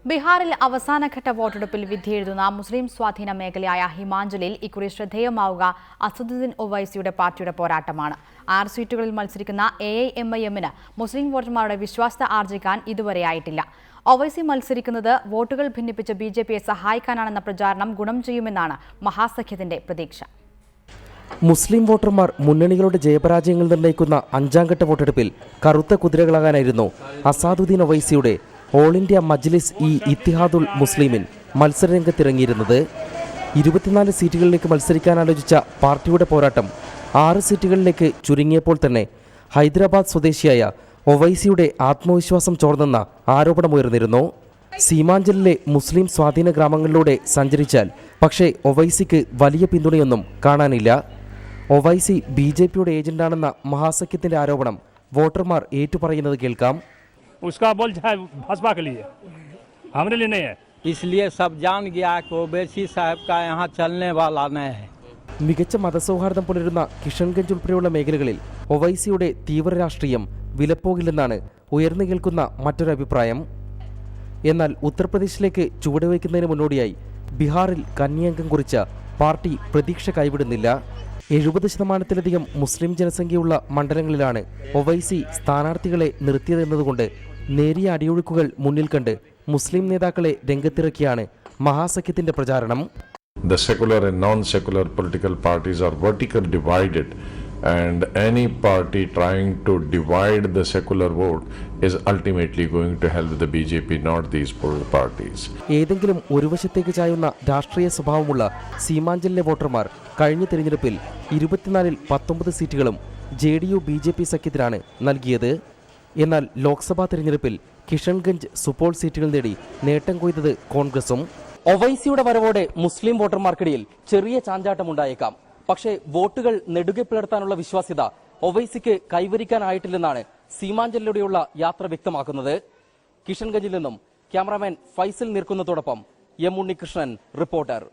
ബീഹാറിൽ അവസാനഘട്ട വോട്ടെടുപ്പിൽ വിധിയെഴുതുന്ന മുസ്ലിം സ്വാധീന മേഖലയായ ഹിമാചലിൽ ഇക്കുറി ശ്രദ്ധേയമാവുക അസദുദ്ദീൻ ഒവൈസിയുടെ പാർട്ടിയുടെ പോരാട്ടമാണ്. 6 സീറ്റുകളിൽ മത്സരിക്കുന്ന AIMIMന് മുസ്ലിം വോട്ടർമാരുടെ വിശ്വാസ്യത ആർജിക്കാൻ ഇതുവരെയായിട്ടില്ല. ഒവൈസി മത്സരിക്കുന്നത് വോട്ടുകൾ ഭിന്നിപ്പിച്ച് BJPയെ സഹായിക്കാനാണെന്ന പ്രചാരണം ഗുണം ചെയ്യുമെന്നാണ് മഹാസഖ്യത്തിന്റെ പ്രതീക്ഷ. മുസ്ലിം വോട്ടർമാർ മുന്നണികളുടെ ജയപരാജയങ്ങൾ നിർണ്ണയിക്കുന്ന 5ാം ഘട്ട വോട്ടെടുപ്പിൽ കറുത്ത കുതിരകളാകാനായിരുന്നു അസാദുദ്ദീൻ ഒവൈസിയുടെ ഓൾ ഇന്ത്യ മജ്ലിസ് ഇത്തിഹാദുൽ മുസ്ലിമിൻ മത്സരരംഗത്തിറങ്ങിയിരുന്നത്. 24 സീറ്റുകളിലേക്ക് മത്സരിക്കാൻ ആലോചിച്ച പാർട്ടിയുടെ പോരാട്ടം 6 സീറ്റുകളിലേക്ക് ചുരുങ്ങിയപ്പോൾ തന്നെ ഹൈദരാബാദ് സ്വദേശിയായ ഒവൈസിയുടെ ആത്മവിശ്വാസം ചോർന്നെന്ന ആരോപണമുയർന്നിരുന്നു. സീമാഞ്ചലിലെ മുസ്ലിം സ്വാധീന ഗ്രാമങ്ങളിലൂടെ സഞ്ചരിച്ചാൽ പക്ഷേ ഒവൈസിക്ക് വലിയ പിന്തുണയൊന്നും കാണാനില്ല. ഒവൈസി BJPയുടെ ഏജന്റാണെന്ന മഹാസഖ്യത്തിന്റെ ആരോപണം വോട്ടർമാർ ഏറ്റുപറയുന്നത് കേൾക്കാം. उसका बोल है भाजपा के लिए, हमारे लिए नहीं है. इसलिए सब जान गया कि ओवैसी साहब का यहाँ चलने वाला नहीं है. മികച്ച മതസൗഹാർദ്ദം പുലരുന്ന കിഷൻഗഞ്ച് ഉൾപ്പെടെയുള്ള മേഖലകളിൽ ഒവൈസിയുടെ തീവ്ര രാഷ്ട്രീയം വിലപ്പോകില്ലെന്നാണ് ഉയർന്നു കേൾക്കുന്ന മറ്റൊരു അഭിപ്രായം. എന്നാൽ ഉത്തർപ്രദേശിലേക്ക് ചുവടുവയ്ക്കുന്നതിന് മുന്നോടിയായി ബീഹാറിൽ കന്നിയംഗം കുറിച്ച പാർട്ടി പ്രതീക്ഷ കൈവിടുന്നില്ല. 70% മുസ്ലിം ജനസംഖ്യയുള്ള മണ്ഡലങ്ങളിലാണ് ഒവൈസി സ്ഥാനാർത്ഥികളെ നിർത്തിയതെന്നതുകൊണ്ട് നേരിയ അടിയൊഴുക്കുകൾ മുന്നിൽ കണ്ട് മുസ്ലിം നേതാക്കളെ രംഗത്തിറക്കിയാണ് മഹാസഖ്യത്തിന്റെ പ്രചാരണം. The secular and non-secular political parties are vertically divided, and any party trying to divide the secular vote is ultimately going to help the BJP, not these political parties. ഏതെങ്കിലും ഒരു വശത്തേക്ക് ചായുന്ന രാഷ്ട്രീയ സ്വഭാവമുള്ള സീമാഞ്ചലിലെ വോട്ടർമാർ കഴിഞ്ഞ തെരഞ്ഞെടുപ്പിൽ 24-ൽ 19 സീറ്റുകളും JDU BJP സഖ്യത്തിനാണ് നൽകിയത്. എന്നാൽ ലോക്സഭാ തെരഞ്ഞെടുപ്പിൽ കിഷൻഗഞ്ച് സുപോൾ സീറ്റുകൾ നേടി നേട്ടം കൊയ്തത് കോൺഗ്രസും. ഒവൈസിയുടെ വരവോടെ മുസ്ലിം വോട്ടർമാർക്കിടയിൽ ചെറിയ ചാഞ്ചാട്ടമുണ്ടായേക്കാം. പക്ഷേ വോട്ടുകൾ നെടുകെ പിളർത്താനുള്ള വിശ്വാസ്യത ഒവൈസിക്ക് കൈവരിക്കാനായിട്ടില്ലെന്നാണ് സീമാഞ്ചലിലൂടെയുള്ള യാത്ര വ്യക്തമാക്കുന്നത്. കിഷൻഗഞ്ചിൽ നിന്നും ക്യാമറാമാൻ ഫൈസൽ നിൽക്കുന്നതോടൊപ്പം M. ഉണ്ണികൃഷ്ണൻ, റിപ്പോർട്ടർ.